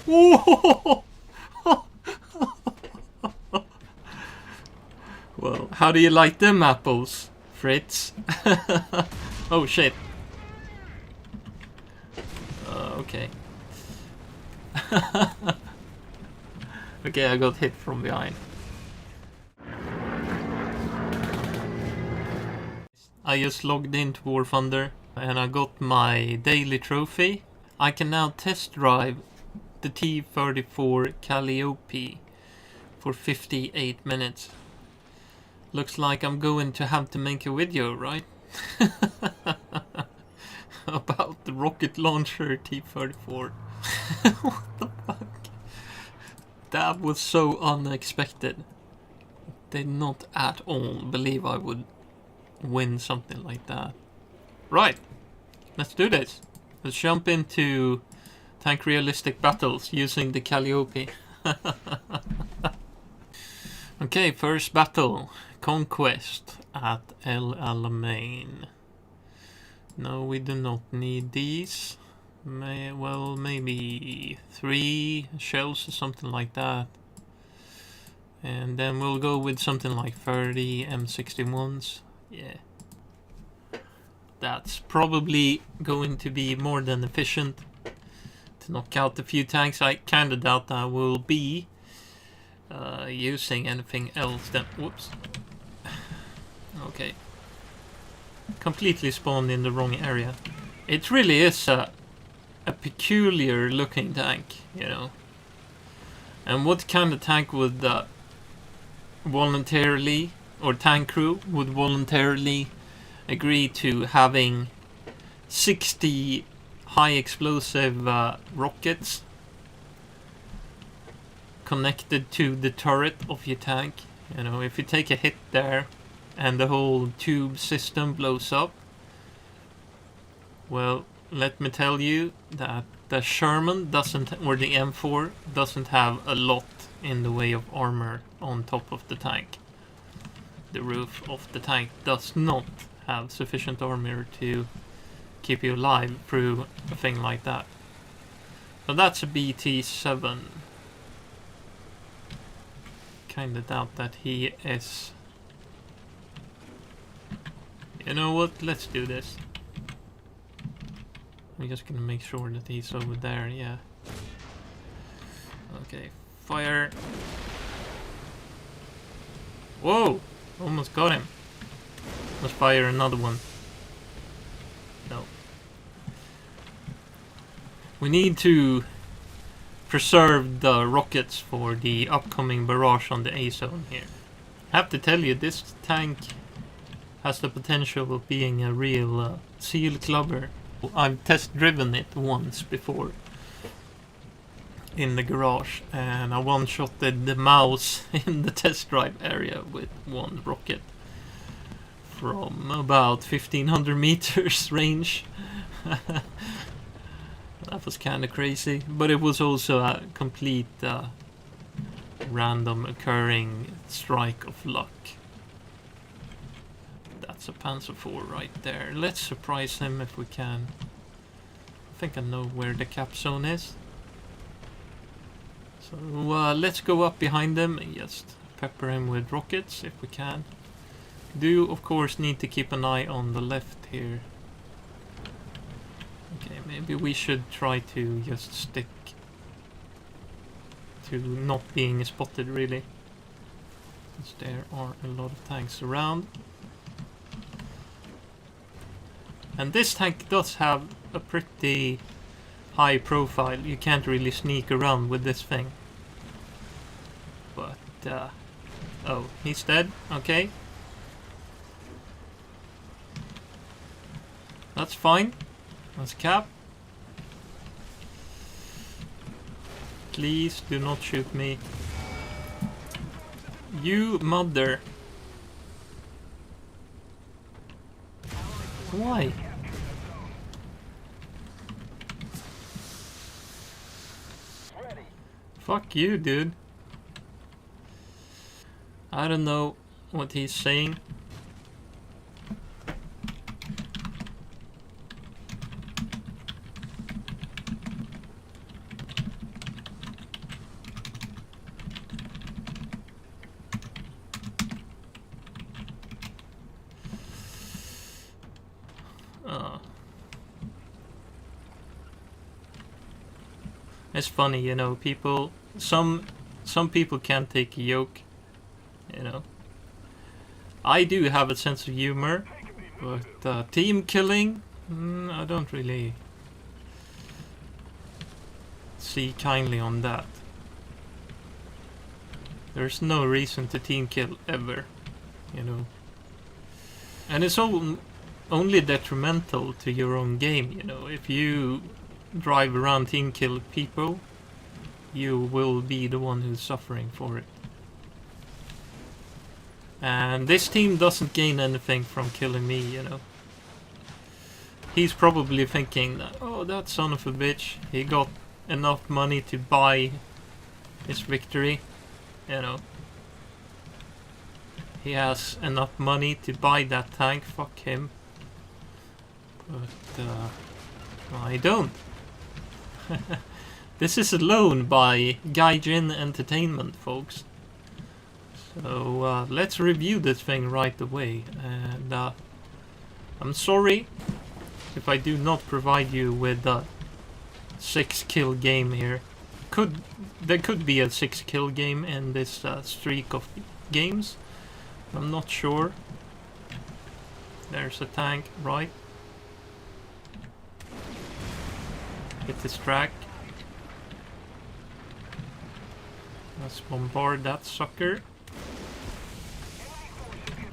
Whoa! Well, how do you like them apples, Fritz? Oh shit. Okay. Okay, I got hit from behind. I just logged into War Thunder and I got my daily trophy. I can now test drive the T34 Calliope for 58 minutes. Looks like I'm going to have to make a video, right? About the rocket launcher T34. What the fuck? That was so unexpected. Did not at all believe I would win something like that. Right, let's do this. Let's jump into tank realistic battles using the Calliope. Okay, first battle. Conquest at El Alamein. No, we do not need these. Well, maybe 3 shells or something like that. And then we'll go with something like 30 M61s. Yeah. That's probably going to be more than efficient to knock out a few tanks. I kinda doubt I will be using anything else than... Whoops. Okay. Completely spawned in the wrong area. It really is a peculiar looking tank, you know. And what kind of tank would voluntarily, or tank crew would voluntarily agree to having 60 high explosive rockets connected to the turret of your tank? You know, if you take a hit there and the whole tube system blows up, well, let me tell you that the Sherman doesn't, or the M4 doesn't have a lot in the way of armor on top of the tank. The roof of the tank does not have sufficient armor to keep you alive through a thing like that. So that's a BT7. Kinda doubt that he is... You know what? Let's do this. I'm just gonna make sure that he's over there, yeah. Okay, fire. Whoa! Almost got him. Let's fire another one. No. We need to preserve the rockets for the upcoming barrage on the A zone here. I have to tell you, this tank has the potential of being a real seal clubber. I've test driven it once before in the garage, and I one-shotted the mouse in the test drive area with one rocket from about 1500 meters range. That was kind of crazy, but it was also a complete random occurring strike of luck. That's a Panzer IV right there. Let's surprise him if we can. I think I know where the cap zone is. So let's go up behind him and just pepper him with rockets if we can. Do of course need to keep an eye on the left here. Okay, maybe we should try to just stick to not being spotted really, because there are a lot of tanks around. And this tank does have a pretty high profile. You can't really sneak around with this thing. But, oh, he's dead. Okay. That's fine. That's cap. Please do not shoot me. You mother. Why? Fuck you, dude. I don't know what he's saying. It's funny, you know, some people can't take a joke, you know. I do have a sense of humor, but team killing, I don't really see kindly on that. There's no reason to team kill ever, you know. And it's only detrimental to your own game, you know. If you drive around team kill people, you will be the one who's suffering for it. And this team doesn't gain anything from killing me, you know. He's probably thinking that, oh, that son of a bitch, he got enough money to buy his victory, you know. He has enough money to buy that tank, fuck him. But I don't. This is a loan by Gaijin Entertainment, folks. So let's review this thing right away. And I'm sorry if I do not provide you with a 6-kill game here. There could be a 6-kill game in this streak of games. I'm not sure. There's a tank, right? Hit this track. Let's bombard that sucker.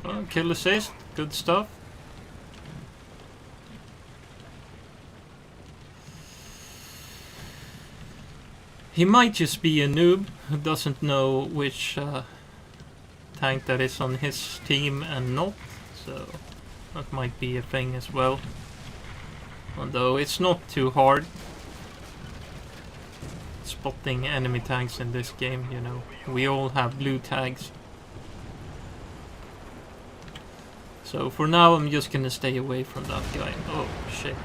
Oh, kill assist, good stuff. He might just be a noob who doesn't know which tank that is on his team and not, so that might be a thing as well. Although it's not too hard spotting enemy tanks in this game, you know. We all have blue tags. So for now I'm just gonna stay away from that guy. Oh shit.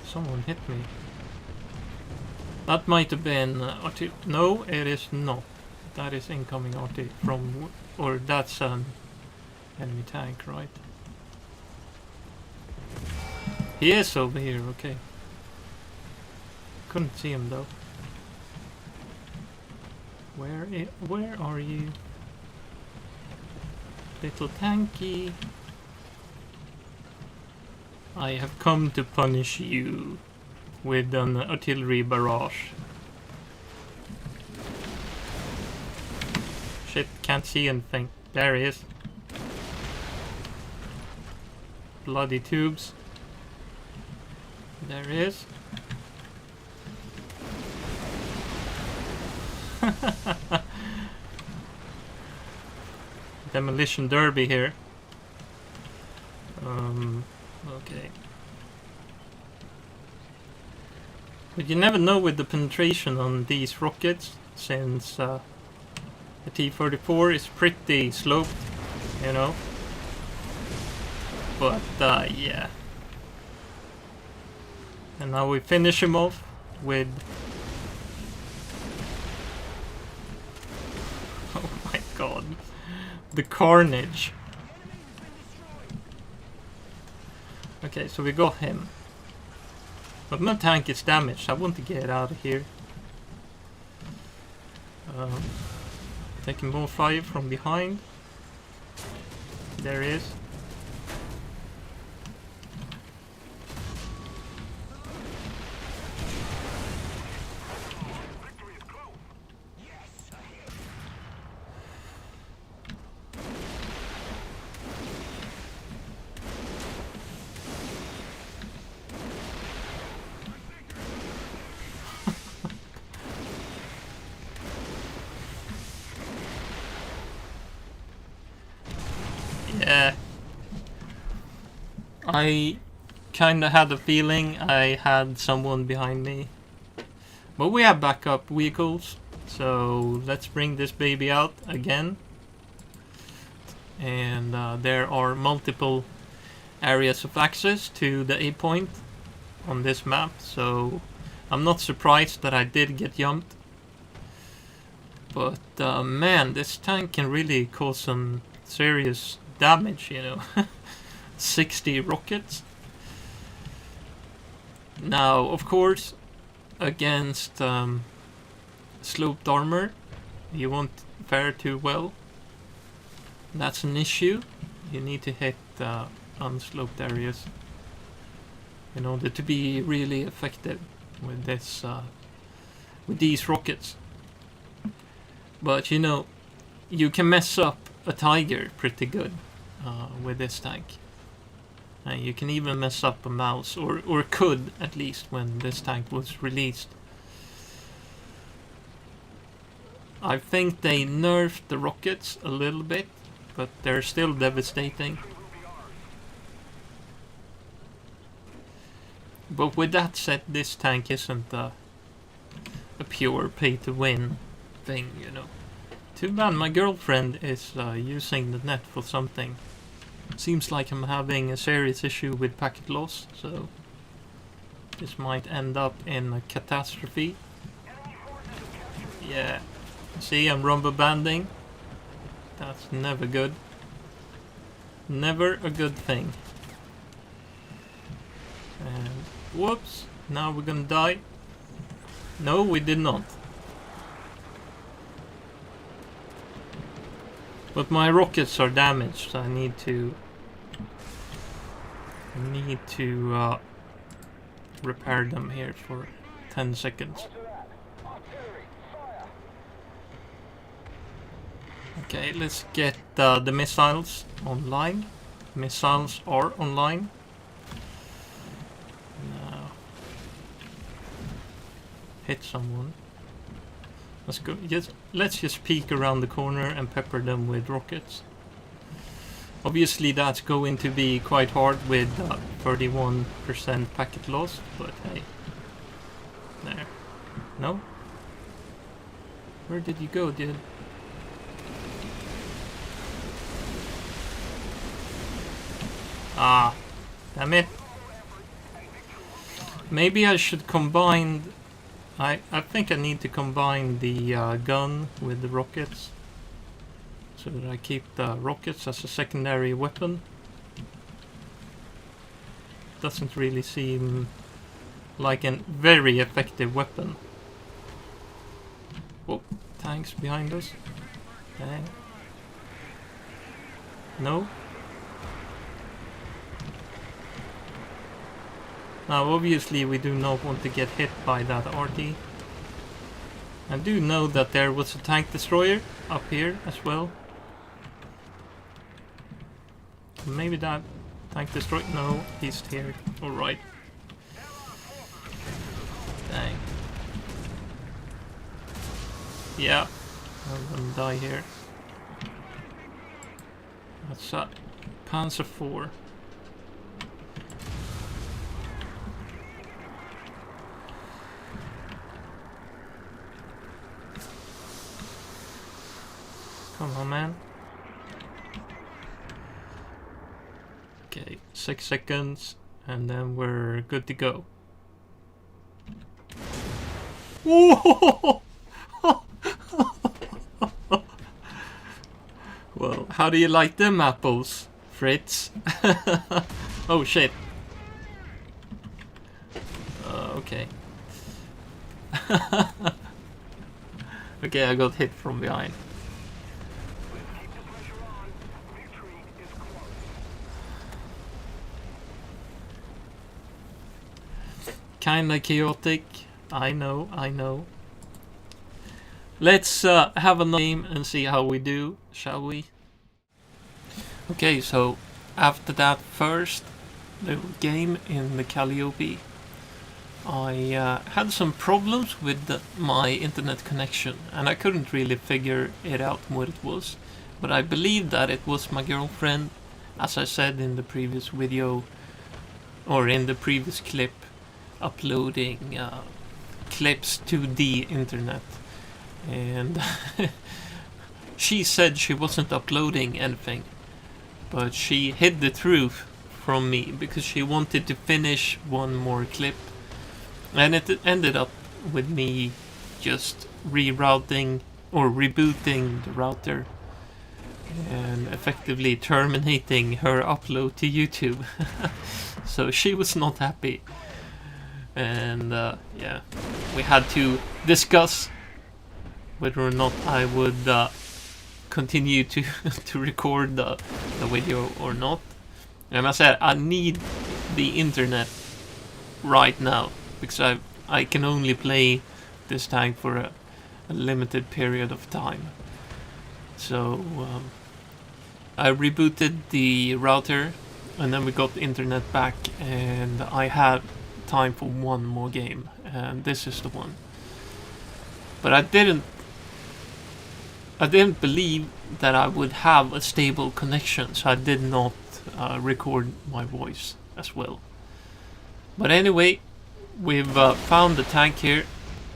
Someone hit me. That might have been arty. No, it is not. That is incoming arty from, or that's an enemy tank, right? He is over here, okay. Couldn't see him though. Where are you? Little tanky. I have come to punish you with an artillery barrage. Shit, can't see anything. There he is. Bloody tubes. There he is. Demolition derby here. Okay. But you never know with the penetration on these rockets, since the T34 is pretty sloped, you know. But yeah. And now we finish him off with... Oh my god. The carnage. Okay, so we got him. But my tank is damaged. I want to get out of here. Taking more fire from behind. There he is. Yeah. I kinda had a feeling I had someone behind me. But we have backup vehicles, so let's bring this baby out again. And there are multiple areas of access to the A point on this map, so I'm not surprised that I did get jumped. But man, this tank can really cause some serious damage, you know. 60 rockets. Now, of course, against sloped armor, you won't fare too well. That's an issue. You need to hit unsloped areas in order to be really effective with this, with these rockets. But you know, you can mess up a Tiger pretty good with this tank. And you can even mess up a mouse, or could at least when this tank was released. I think they nerfed the rockets a little bit, but they're still devastating. But with that said, this tank isn't a pure pay-to-win thing, you know. Too bad my girlfriend is using the net for something. Seems like I'm having a serious issue with packet loss, so this might end up in a catastrophe. Yeah, see, I'm rubber banding. That's never good. Never a good thing. And whoops, now we're gonna die. No, we did not. But my rockets are damaged, so I need to repair them here for 10 seconds. Okay, let's get the missiles online. Missiles are online. Now, hit someone. Let's go. Let's just peek around the corner and pepper them with rockets. Obviously, that's going to be quite hard with 31% packet loss, but hey, there. No. Where did you go, dude? Ah, damn it. Maybe I should combine. I think I need to combine the gun with the rockets, so that I keep the rockets as a secondary weapon. Doesn't really seem like a very effective weapon. Oh, tanks behind us. Dang. No. Now obviously we do not want to get hit by that RT. I do know that there was a tank destroyer up here as well. Maybe that tank destroyer... No, he's here. Alright. Dang. Yeah, I'm gonna die here. That's a Panzer IV. Come on, man. Okay, 6 seconds, and then we're good to go. Whoa! Well, how do you like them apples, Fritz? Oh shit. Okay. Okay, I got hit from behind. Kinda chaotic. I know. Let's have a game and see how we do, shall we? Okay, so after that first little game in the Calliope, I had some problems with my internet connection, and I couldn't really figure it out what it was. But I believe that it was my girlfriend, as I said in the previous video, or in the previous clip, uploading clips to the internet. And she said she wasn't uploading anything, but she hid the truth from me because she wanted to finish one more clip, and it ended up with me just rerouting or rebooting the router and effectively terminating her upload to YouTube. So she was not happy. And yeah, we had to discuss whether or not I would continue to to record the video or not. And I said I need the internet right now because I can only play this tank for a limited period of time. So I rebooted the router and then we got the internet back and I had time for one more game, and this is the one. But I didn't believe that I would have a stable connection, so I did not record my voice as well. But anyway, we've found the tank here.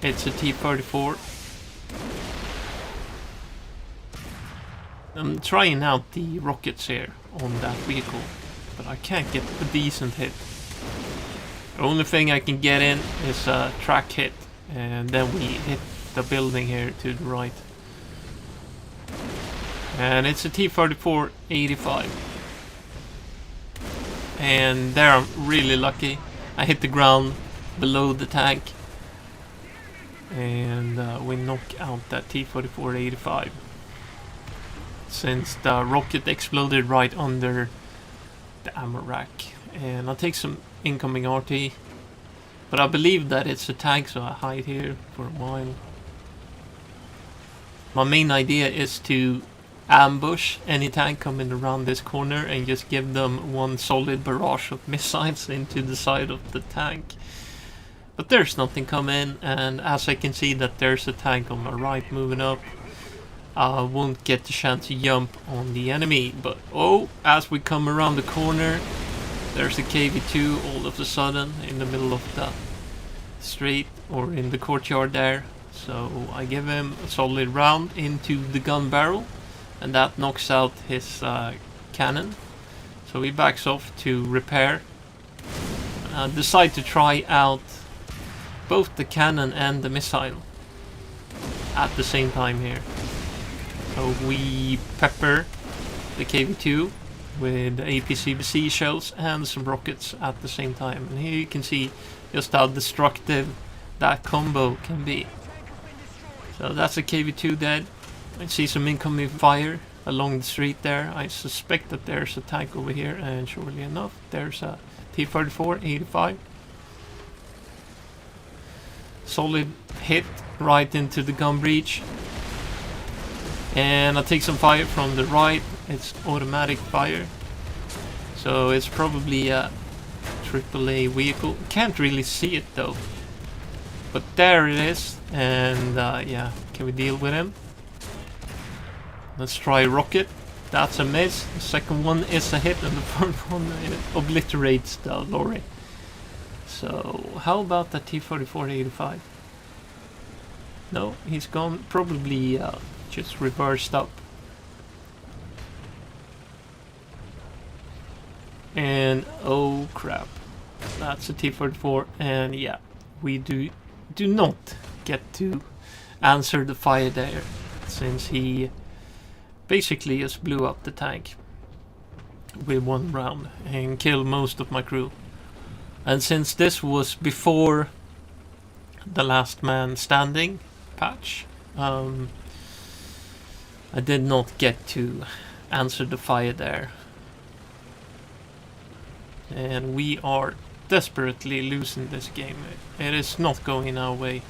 It's a T34. I'm trying out the rockets here on that vehicle, but I can't get a decent hit. The only thing I can get in is a track hit, and then we hit the building here to the right. And it's a T34 85. And there I'm really lucky. I hit the ground below the tank, and we knock out that T34 85. Since the rocket exploded right under the ammo rack. And I'll take some incoming RT. But I believe that it's a tank, so I hide here for a while. My main idea is to ambush any tank coming around this corner and just give them one solid barrage of missiles into the side of the tank. But there's nothing coming, and as I can see that there's a tank on my right moving up, I won't get the chance to jump on the enemy. But oh, as we come around the corner, there's a KV2 all of a sudden in the middle of the street or in the courtyard there. So I give him a solid round into the gun barrel, and that knocks out his cannon. So he backs off to repair. Decide to try out both the cannon and the missile at the same time here. So we pepper the KV2 with APCBC shells and some rockets at the same time. And here you can see just how destructive that combo can be. So that's a KV2 dead. I see some incoming fire along the street there. I suspect that there's a tank over here, and surely enough, there's a T34 85. Solid hit right into the gun breech. And I take some fire from the right. It's automatic fire. So it's probably a AAA vehicle. Can't really see it though. But there it is. And yeah, can we deal with him? Let's try rocket. That's a miss. The second one is a hit, and the third one obliterates the lorry. So how about the T34 85? No, he's gone. Probably just reversed up. And oh crap, that's a T34, and yeah, we do not get to answer the fire there, since he basically just blew up the tank with one round and killed most of my crew. And since this was before the last man standing patch, I did not get to answer the fire there. And we are desperately losing this game. It is not going our way.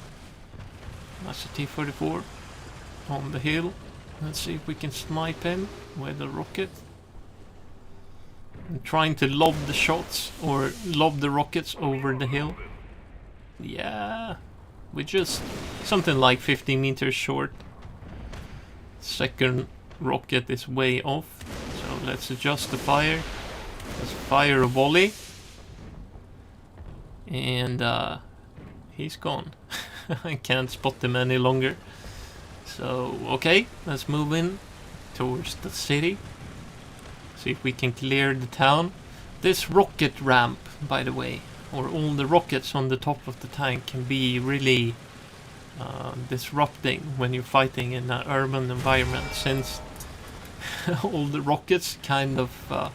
That's a T-34 on the hill. Let's see if we can snipe him with a rocket. I'm trying to lob the shots or lob the rockets over the hill. Yeah, we're just something like 50 meters short. Second rocket is way off, so let's adjust the fire. Let's fire a volley. And he's gone. I can't spot him any longer. So, okay, let's move in towards the city. See if we can clear the town. This rocket ramp, by the way, or all the rockets on the top of the tank, can be really disrupting when you're fighting in an urban environment, since all the rockets kind of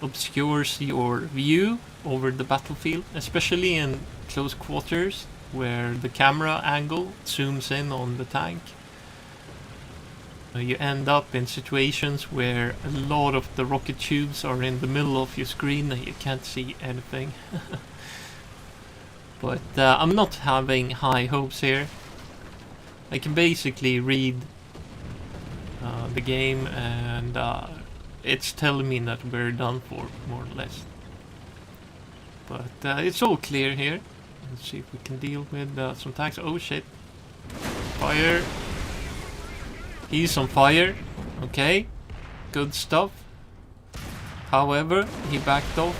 obscures your view over the battlefield, especially in close quarters where the camera angle zooms in on the tank. You end up in situations where a lot of the rocket tubes are in the middle of your screen and you can't see anything. But I'm not having high hopes here. I can basically read the game and it's telling me that we're done for, more or less. But it's all clear here. Let's see if we can deal with some tanks. Oh shit. Fire. He's on fire. Okay. Good stuff. However, he backed off.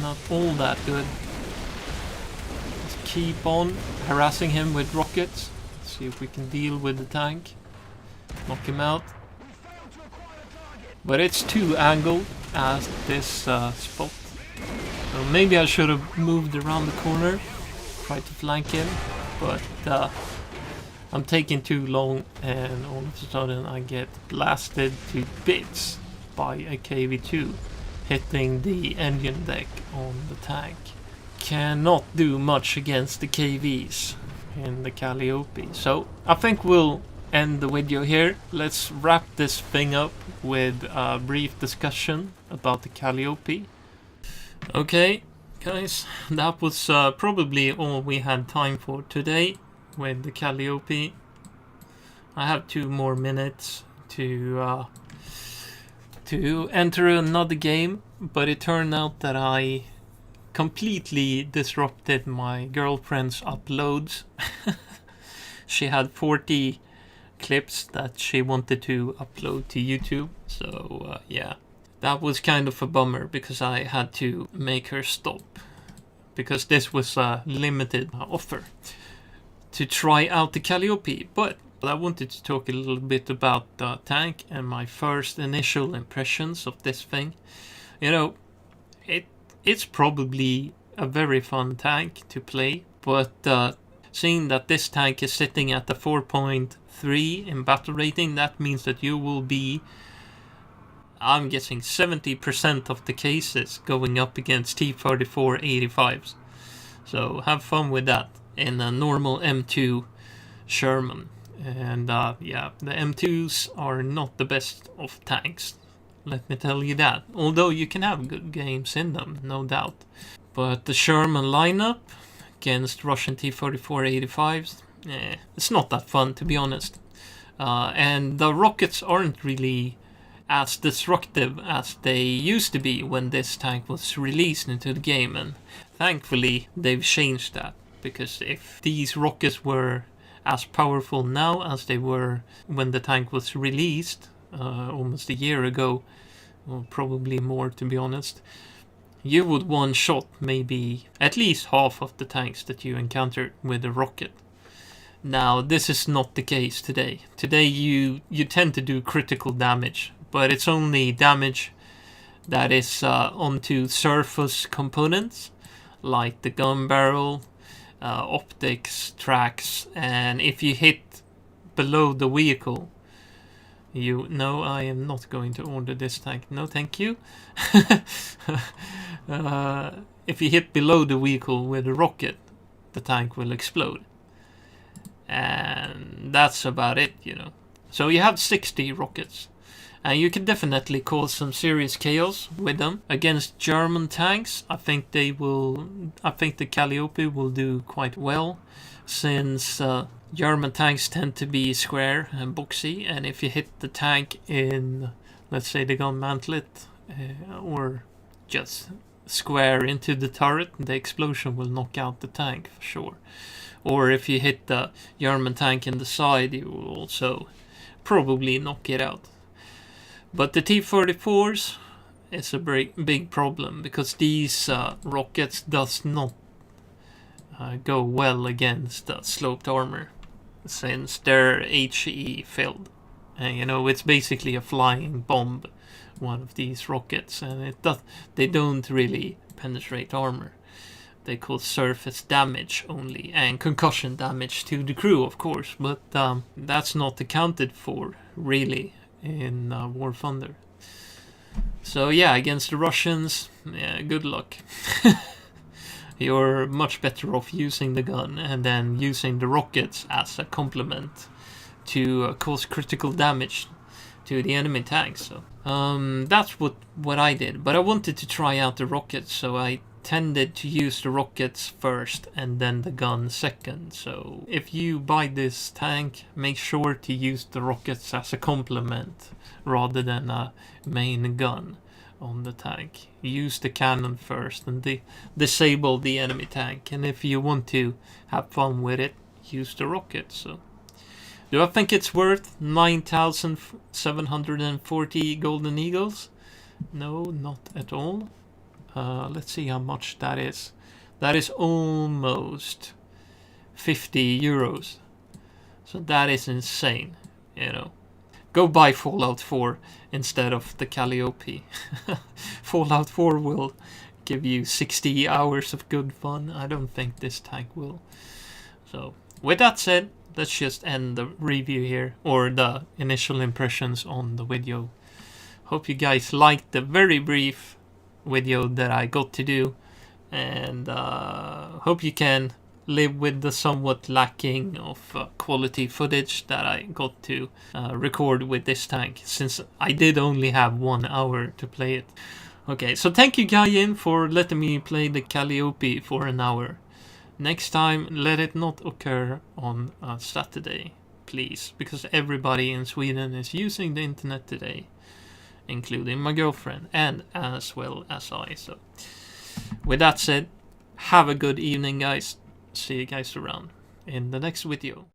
Not all that good. Let's keep on harassing him with rockets. Let's see if we can deal with the tank. Knock him out. But it's too angled at this spot. So maybe I should have moved around the corner. Try to flank him. But I'm taking too long and all of a sudden I get blasted to bits by a KV-2 hitting the engine deck on the tank. Cannot do much against the KVs in the Calliope. So I think we'll end the video here. Let's wrap this thing up with a brief discussion about the Calliope. Okay, guys, that was probably all we had time for today with the Calliope. I have 2 more minutes to enter another game, but it turned out that I completely disrupted my girlfriend's uploads. She had 40 clips that she wanted to upload to YouTube, so yeah, that was kind of a bummer because I had to make her stop, because this was a limited offer to try out the Calliope. But I wanted to talk a little bit about the tank and my first initial impressions of this thing. You know, it's probably a very fun tank to play, but seeing that this tank is sitting at the 4.3 in battle rating, that means that you will be, I'm guessing, 70% of the cases going up against T34 85s. So have fun with that in a normal M2 Sherman. And yeah, the M2s are not the best of tanks, let me tell you that. Although you can have good games in them, no doubt. But the Sherman lineup against Russian T34 85s, it's not that fun, to be honest. And the rockets aren't really as destructive as they used to be when this tank was released into the game, and thankfully they've changed that, because if these rockets were as powerful now as they were when the tank was released almost a year ago, or probably more, to be honest, you would one-shot maybe at least half of the tanks that you encountered with a rocket. Now, this is not the case today. Today you tend to do critical damage, but it's only damage that is onto surface components, like the gun barrel, optics, tracks, and if you hit below the vehicle, no, I am not going to order this tank. No, thank you. If you hit below the vehicle with a rocket, the tank will explode. And that's about it, you know. So you have 60 rockets. And you can definitely cause some serious chaos with them. Against German tanks, I think the Calliope will do quite well, since German tanks tend to be square and boxy, and if you hit the tank in, let's say, the gun mantlet, or just square into the turret, the explosion will knock out the tank for sure. Or if you hit the German tank in the side, you will also probably knock it out. But the T-34s is a big problem, because these rockets does not go well against sloped armor, since they're HE filled. And you know, it's basically a flying bomb, one of these rockets, and they don't really penetrate armor. They cause surface damage only, and concussion damage to the crew, of course, but that's not accounted for really in War Thunder. So yeah, against the Russians, yeah, good luck. You're much better off using the gun and then using the rockets as a complement to cause critical damage to the enemy tanks. So that's what I did. But I wanted to try out the rockets, so I tended to use the rockets first and then the gun second. So if you buy this tank, make sure to use the rockets as a complement rather than a main gun on the tank. Use the cannon first and disable the enemy tank. And if you want to have fun with it, use the rockets. So do I think it's worth 9,740 golden eagles? No, not at all. Let's see how much that is. That is almost 50 euros. So that is insane, you know. Go buy Fallout 4 instead of the Calliope. Fallout 4 will give you 60 hours of good fun. I don't think this tank will. So, with that said, let's just end the review here, or the initial impressions on the video. Hope you guys liked the very brief video that I got to do, and hope you can live with the somewhat lacking of quality footage that I got to record with this tank, since I did only have 1 hour to play it. Okay, so thank you Gaien for letting me play the Calliope for an hour. Next time, let it not occur on a Saturday, please, because everybody in Sweden is using the internet today, including my girlfriend, and as well as I. So, with that said, have a good evening, guys. See you guys around in the next video.